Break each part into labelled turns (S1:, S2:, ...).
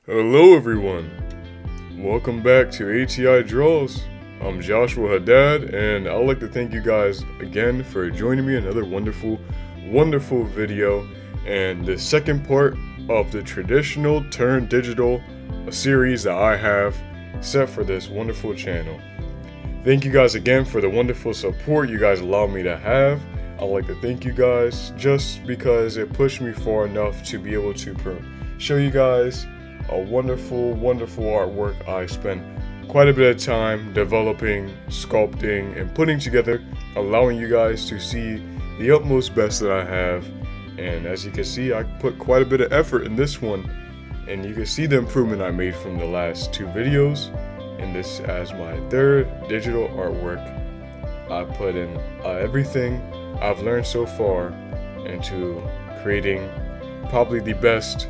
S1: Hello everyone, welcome back to A.T.I Draws. I'm Joshua Haddad, and I'd like to thank you guys again for joining me in another wonderful video, and the second part of the traditional turn digital series that I have set for this wonderful channel. Thank you guys again for the wonderful support you guys allow me to have. I'd like to thank you guys just because it pushed me far enough to be able to show you guys a wonderful artwork I spent quite a bit of time developing, sculpting, and putting together, allowing you guys to see the utmost best that I have. And as you can see, I put quite a bit of effort in this one, and you can see the improvement I made from the last two videos. And this as my third digital artwork. I put in everything I've learned so far into creating probably the best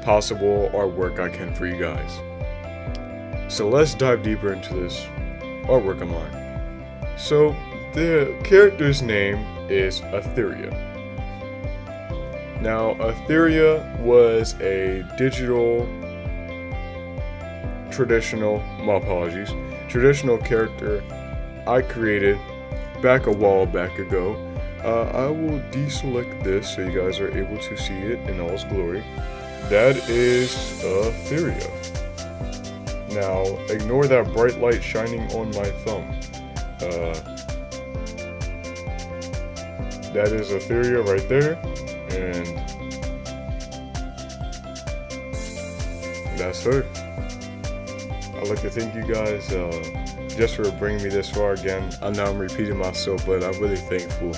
S1: possible artwork I can for you guys. So let's dive deeper into this artwork of mine. So the character's name is Atheria. Now Atheria was a traditional character I created back a while back ago. I will deselect this so you guys are able to see it in all its glory. That is Atheria. Now ignore that bright light shining on my thumb. That is Atheria right there, and that's her. I'd like to thank you guys just for bringing me this far again. I know I'm repeating myself, but I'm really thankful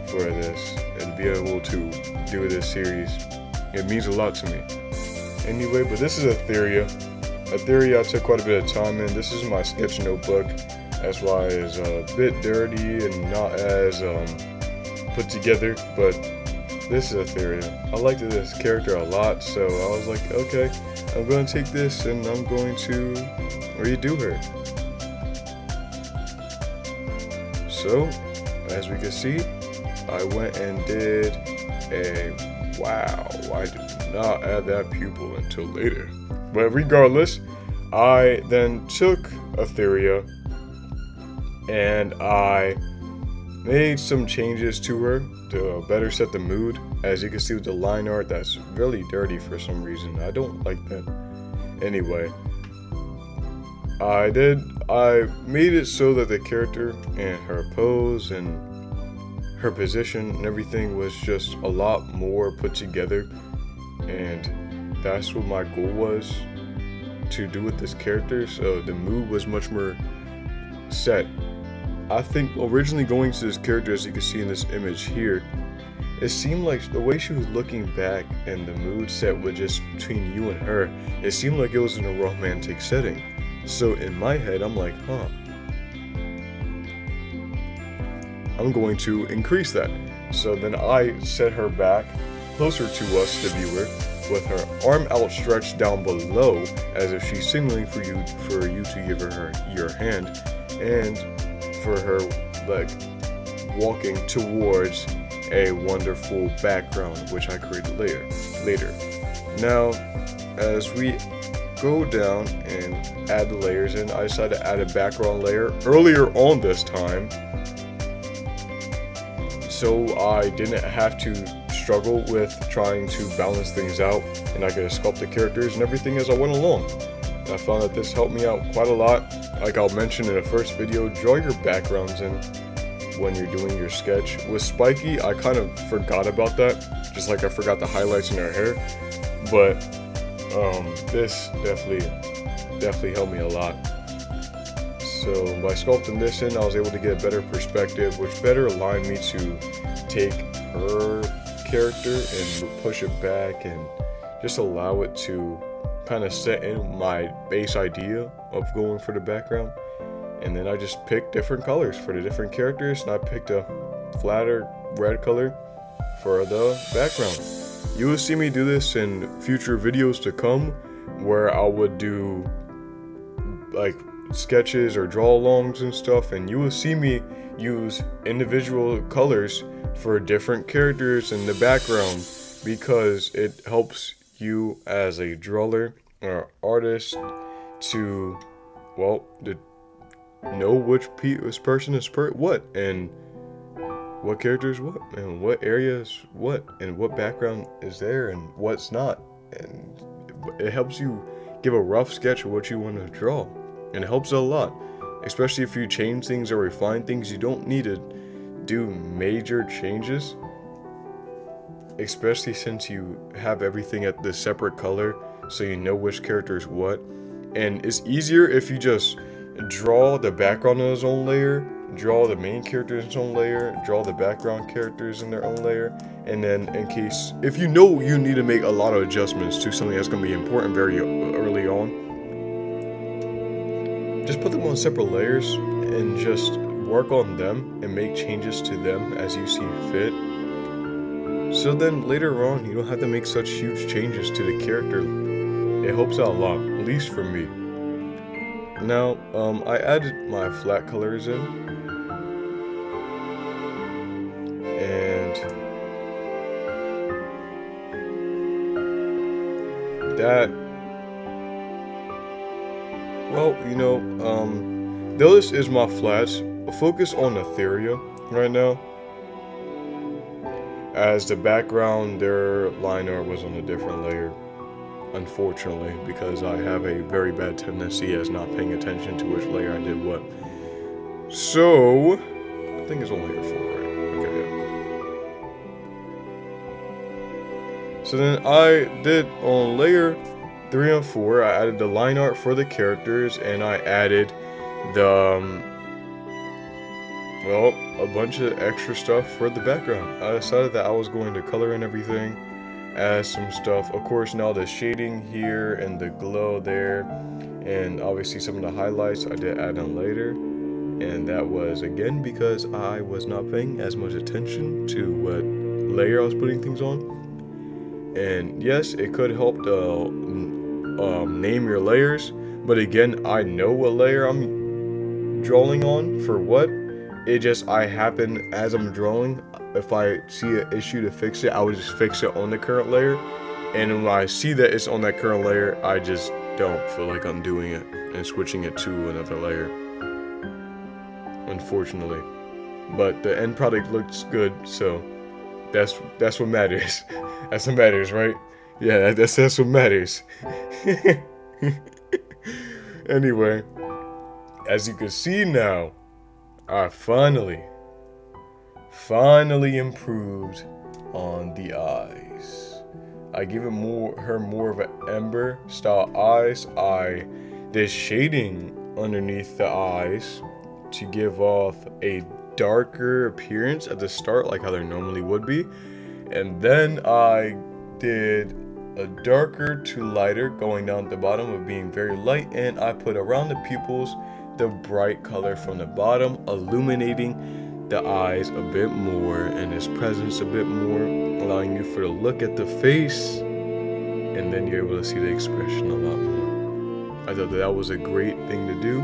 S1: for this and be able to do this series. It means a lot to me. Anyway, but this is Atheria. Atheria I took quite a bit of time in. This is my sketch notebook. That's why it's a bit dirty and not as put together, but this is Atheria. I liked this character a lot, so I was like, okay, I'm going to take this and I'm going to redo her. So, as we can see, I went and did wow, I did not add that pupil until later. But regardless, I then took Atheria and I made some changes to her to better set the mood. As you can see with the line art, that's really dirty for some reason. I don't like that. Anyway, I made it so that the character and her pose and her position and everything was just a lot more put together, and that's what my goal was to do with this character. So the mood was much more set. I think originally going to this character, as you can see in this image here, it seemed like the way she was looking back and the mood set was just between you and her, it seemed like it was in a romantic setting. So in my head, I'm like, I'm going to increase that. So then I set her back closer to us, the viewer, with her arm outstretched down below as if she's signaling for you to give her your hand, and for her like walking towards a wonderful background which I created later. Now as we go down and add the layers in, I decided to add a background layer earlier on this time, so I didn't have to struggle with trying to balance things out, and I could sculpt the characters and everything as I went along. I found that this helped me out quite a lot. Like I'll mention in the first video, draw your backgrounds in when you're doing your sketch. With Spiky, I kind of forgot about that, just like I forgot the highlights in her hair, but this definitely helped me a lot. So by sculpting this in, I was able to get a better perspective, which better aligned me to take her character and push it back and just allow it to kind of set in my base idea of going for the background. And then I just picked different colors for the different characters, and I picked a flatter red color for the background. You will see me do this in future videos to come, where I would do like sketches or draw alongs and stuff, and you will see me use individual colors for different characters in the background, because it helps you as a drawer or artist to, well, to know which person is what, and what character is what, and what area is what, and what background is there, and what's not. And it helps you give a rough sketch of what you want to draw. And it helps a lot, especially if you change things or refine things. You don't need to do major changes, especially since you have everything at the separate color, so you know which character is what. And it's easier if you just draw the background in its own layer, draw the main character in its own layer, draw the background characters in their own layer, and then in case, if you know you need to make a lot of adjustments to something that's going to be important very early on, just put them on separate layers and just work on them and make changes to them as you see fit. So then later on, you don't have to make such huge changes to the character. It helps out a lot, at least for me. Now, I added my flat colors in, and that, well, this is my flats. Focus on Atheria right now, as the background, their line art was on a different layer. Unfortunately, because I have a very bad tendency as not paying attention to which layer I did what. So, I think it's on layer 4, right? Okay, yeah. So then I did on layer 3 and 4, I added the line art for the characters, and I added the, a bunch of extra stuff for the background. I decided that I was going to color in everything, add some stuff. Of course, now the shading here and the glow there, and obviously some of the highlights I did add in later. And that was again because I was not paying as much attention to what layer I was putting things on. And yes, it could help to name your layers, but again, I know what layer I'm drawing on for what. I happen, as I'm drawing, if I see an issue to fix it, I would just fix it on the current layer. And when I see that it's on that current layer, I just don't feel like I'm doing it and switching it to another layer, unfortunately. But the end product looks good, so that's what matters. That's what matters, right? Yeah, that's what matters. Anyway, as you can see now, I finally improved on the eyes. I give her more of an ember style eyes. I did shading underneath the eyes to give off a darker appearance at the start, like how there normally would be. And then I did a darker to lighter going down at the bottom of being very light, and I put around the pupils the bright color from the bottom, illuminating the eyes a bit more and his presence a bit more, allowing you for a look at the face, and then you're able to see the expression a lot more. I thought that was a great thing to do,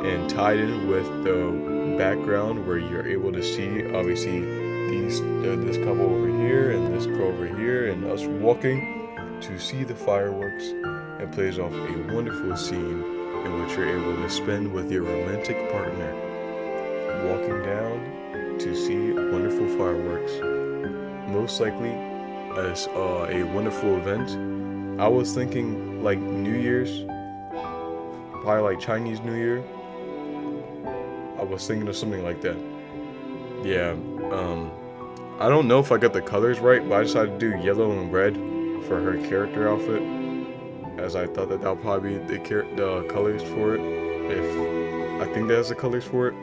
S1: and tied in with the background where you're able to see obviously this couple over here and this girl over here and us walking to see the fireworks. It plays off a wonderful scene in which you're able to spend with your romantic partner, walking down to see wonderful fireworks. Most likely as a wonderful event. I was thinking like New Year's, probably like Chinese New Year. I was thinking of something like that. Yeah, I don't know if I got the colors right, but I decided to do yellow and red for her character outfit, as I thought that would probably be the colors for it. If I think that's the colors for it.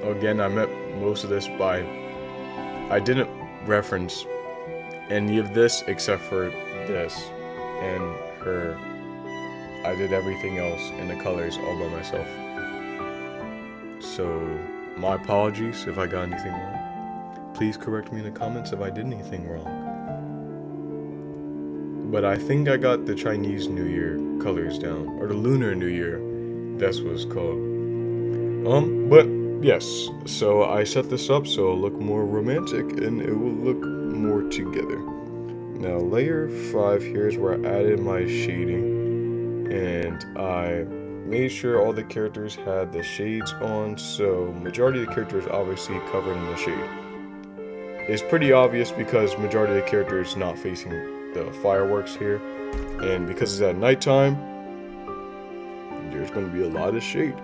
S1: Again, I meant most of this by, I didn't reference any of this except for this and her. I did everything else in the colors all by myself. So my apologies if I got anything wrong. Please correct me in the comments if I did anything wrong. But I think I got the Chinese New Year colors down, or the Lunar New Year, that's what it's called. But yes, so I set this up so it'll look more romantic and it will look more together. Now layer 5 here is where I added my shading, and I made sure all the characters had the shades on, so majority of the characters obviously covered in the shade. It's pretty obvious because majority of the characters not facing the fireworks here, and because it's at nighttime, there's going to be a lot of shade,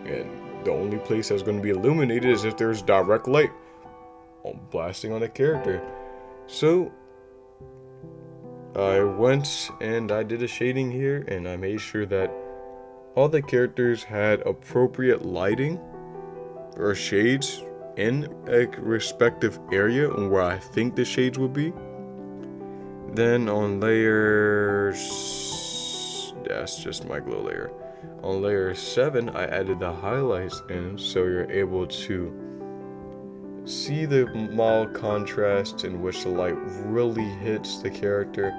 S1: and the only place that's going to be illuminated is if there's direct light blasting on a character. So I went and I did a shading here, and I made sure that all the characters had appropriate lighting or shades in a respective area where I think the shades would be. Then on layers, that's just my glow layer. On layer 7, I added the highlights in, so you're able to see the mild contrast in which the light really hits the character.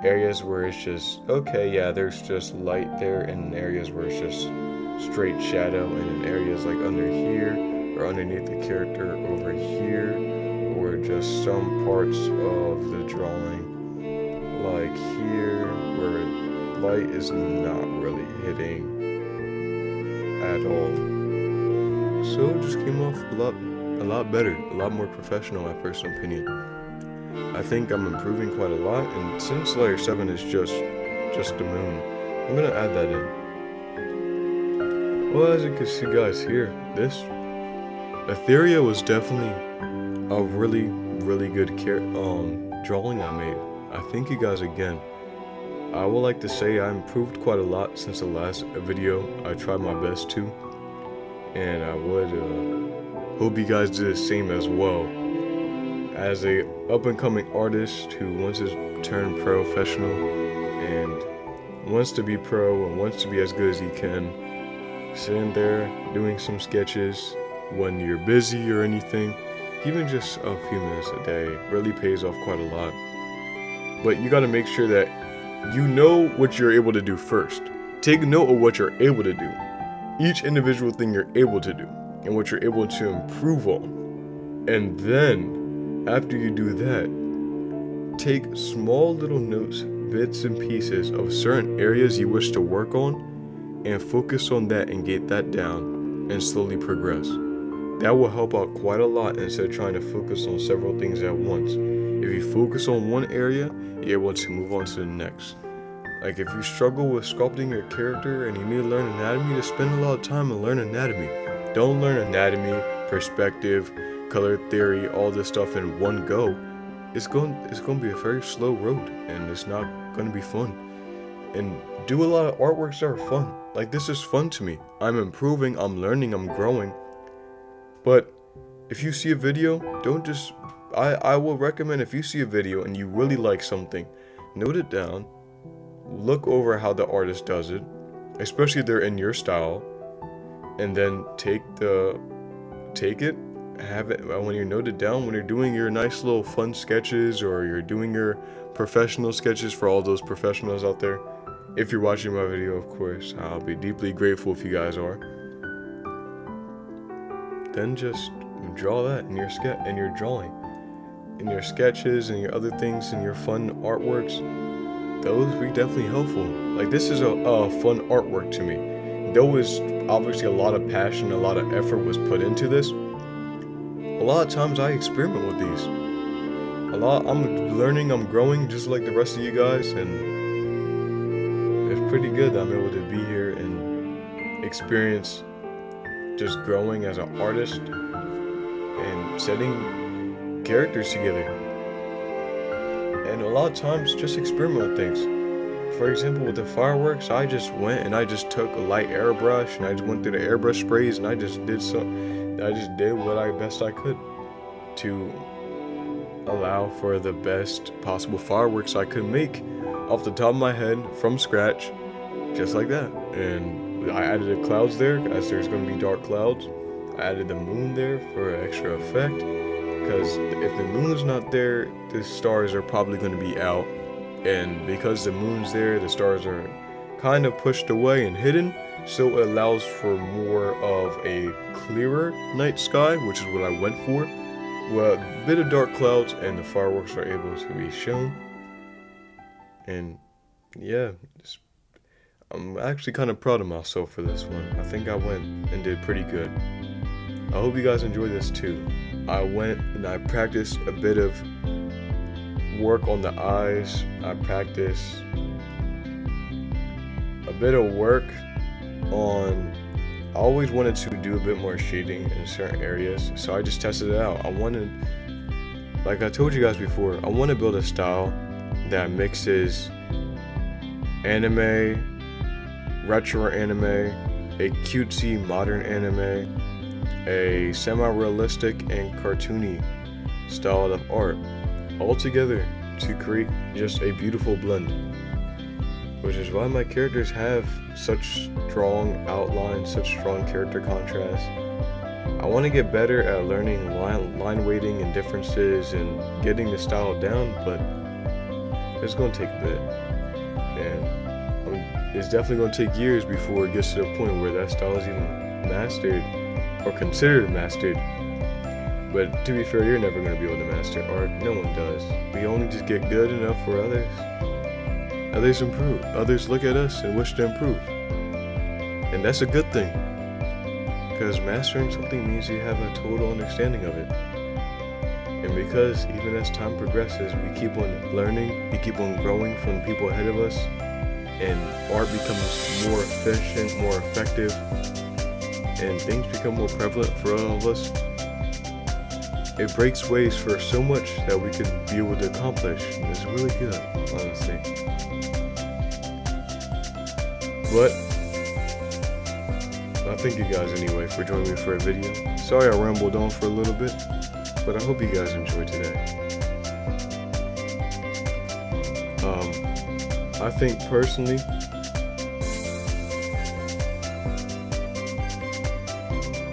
S1: Areas where it's just, okay, yeah, there's just light there, and areas where it's just straight shadow, and in areas like under here, or underneath the character over here, or just some parts of the drawing, like here, where light is not really hitting at all. So it just came off a lot better, a lot more professional, in my personal opinion. I think I'm improving quite a lot, and since layer 7 is just the moon, I'm gonna add that in. Well, as you can see guys here, this Atheria was definitely a really good drawing I made. I thank you guys again. I would like to say I improved quite a lot since the last video. I tried my best to, and I would hope you guys do the same as well. As a up-and-coming artist who wants to turn professional and wants to be pro and wants to be as good as he can, sitting there doing some sketches when you're busy or anything, even just a few minutes a day, really pays off quite a lot. But you gotta make sure that you know what you're able to do first. Take note of what you're able to do, each individual thing you're able to do, and what you're able to improve on. And then, after you do that, take small little notes, bits and pieces of certain areas you wish to work on, and focus on that and get that down, and slowly progress. That will help out quite a lot instead of trying to focus on several things at once. If you focus on one area, you're able to move on to the next. Like if you struggle with sculpting your character and you need to learn anatomy, to spend a lot of time and learn anatomy. Don't learn anatomy, perspective, color theory, all this stuff in one go. It's going to be a very slow road, and it's not going to be fun. And do a lot of artworks that are fun. Like this is fun to me. I'm improving, I'm learning, I'm growing. But if you see a video, don't just, I will recommend if you see a video and you really like something, note it down, look over how the artist does it, especially if they're in your style, and then take it, have it, when you note it down, when you're doing your nice little fun sketches, or you're doing your professional sketches for all those professionals out there. If you're watching my video, of course, I'll be deeply grateful if you guys are. Then just draw that in your drawing, in your sketches and your other things and your fun artworks. Those be definitely helpful. Like this is a fun artwork to me. There was obviously a lot of passion, a lot of effort was put into this. A lot of times I experiment with these. I'm learning, I'm growing just like the rest of you guys, and it's pretty good that I'm able to be here and experience just growing as an artist and setting characters together. And a lot of times just experiment with things. For example, with the fireworks, I just went and I just took a light airbrush and I just went through the airbrush sprays and I just did what best I could to allow for the best possible fireworks I could make off the top of my head from scratch, just like that. And I added the clouds there as there's going to be dark clouds. I added the moon there for extra effect, because if the moon's not there, the stars are probably going to be out, and because the moon's there, the stars are kind of pushed away and hidden, so it allows for more of a clearer night sky, which is what I went for, with a bit of dark clouds, and the fireworks are able to be shown. And yeah, I'm actually kind of proud of myself for this one. I think I went and did pretty good. I hope you guys enjoy this too. I went and I practiced a bit of work on the eyes. I practiced a bit of work on, I always wanted to do a bit more shading in certain areas, so I just tested it out. I wanted, like I told you guys before, I want to build a style that mixes anime, retro anime, a cutesy modern anime, a semi-realistic and cartoony style of art, all together to create just a beautiful blend. Which is why my characters have such strong outlines, such strong character contrast. I want to get better at learning line weighting and differences and getting the style down, but it's going to take a bit. And it's definitely going to take years before it gets to the point where that style is even mastered or considered mastered. But to be fair, you're never going to be able to master art. No one does. We only just get good enough for others. Others improve. Others look at us and wish to improve. And that's a good thing. Because mastering something means you have a total understanding of it. And because even as time progresses, we keep on learning, we keep on growing from the people ahead of us, and art becomes more efficient, more effective, and things become more prevalent for all of us. It breaks ways for so much that we could be able to accomplish, and it's really good, honestly. But I thank you guys anyway for joining me for a video. Sorry I rambled on for a little bit, but I hope you guys enjoyed today. I think personally,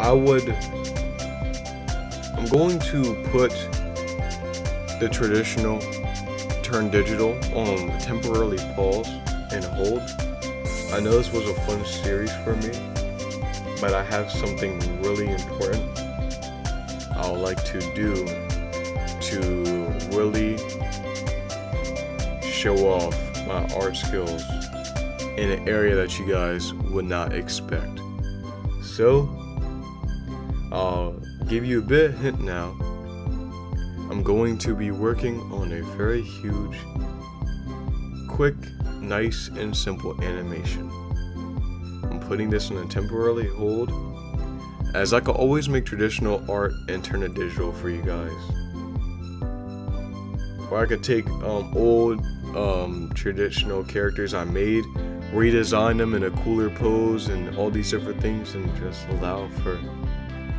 S1: I'm going to put the traditional turn digital on temporarily pause and hold. I know this was a fun series for me, but I have something really important I would like to do to really show off my art skills in an area that you guys would not expect. So I'll give you a bit of hint now. I'm going to be working on a very huge, quick, nice, and simple animation. I'm putting this on a temporary hold, as I could always make traditional art and turn it digital for you guys. Or I could take old traditional characters I made, redesign them in a cooler pose and all these different things, and just allow for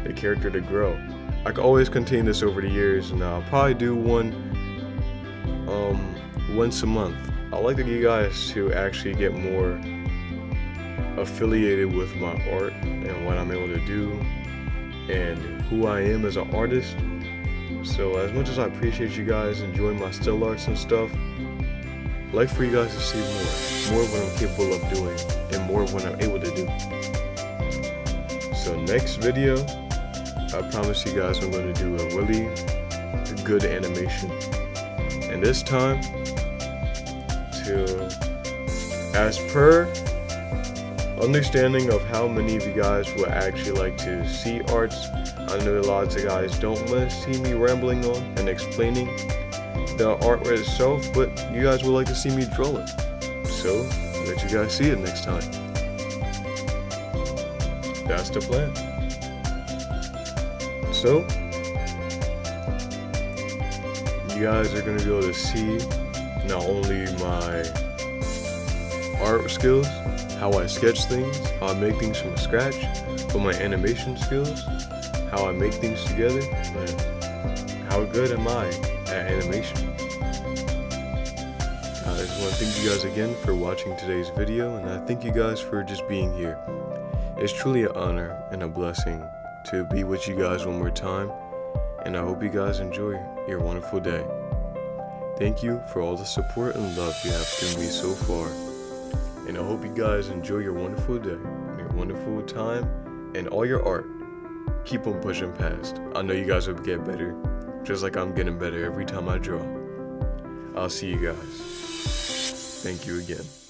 S1: the character to grow. I could always continue this over the years, and I'll probably do one once a month. I'd like to get you guys to actually get more affiliated with my art and what I'm able to do and who I am as an artist. So as much as I appreciate you guys enjoying my still arts and stuff, I'd like for you guys to see more of what I'm capable of doing and more of what I'm able to do. So next video, I promise you guys I'm going to do a really good animation, and this time as per understanding of how many of you guys would actually like to see arts. I know lots of guys don't want to see me rambling on and explaining the art itself, but you guys would like to see me draw it. So I'll let you guys see it next time. That's the plan. So you guys are going to be able to see not only my art skills, how I sketch things, how I make things from scratch, but my animation skills, how I make things together, and how good am I at animation. I just want to thank you guys again for watching today's video, and I thank you guys for just being here. It's truly an honor and a blessing to be with you guys one more time, and I hope you guys enjoy your wonderful day. Thank you for all the support and love you have given me so far, and I hope you guys enjoy your wonderful day, your wonderful time, and all your art. Keep on pushing past. I know you guys will get better, just like I'm getting better every time I draw. I'll see you guys. Thank you again.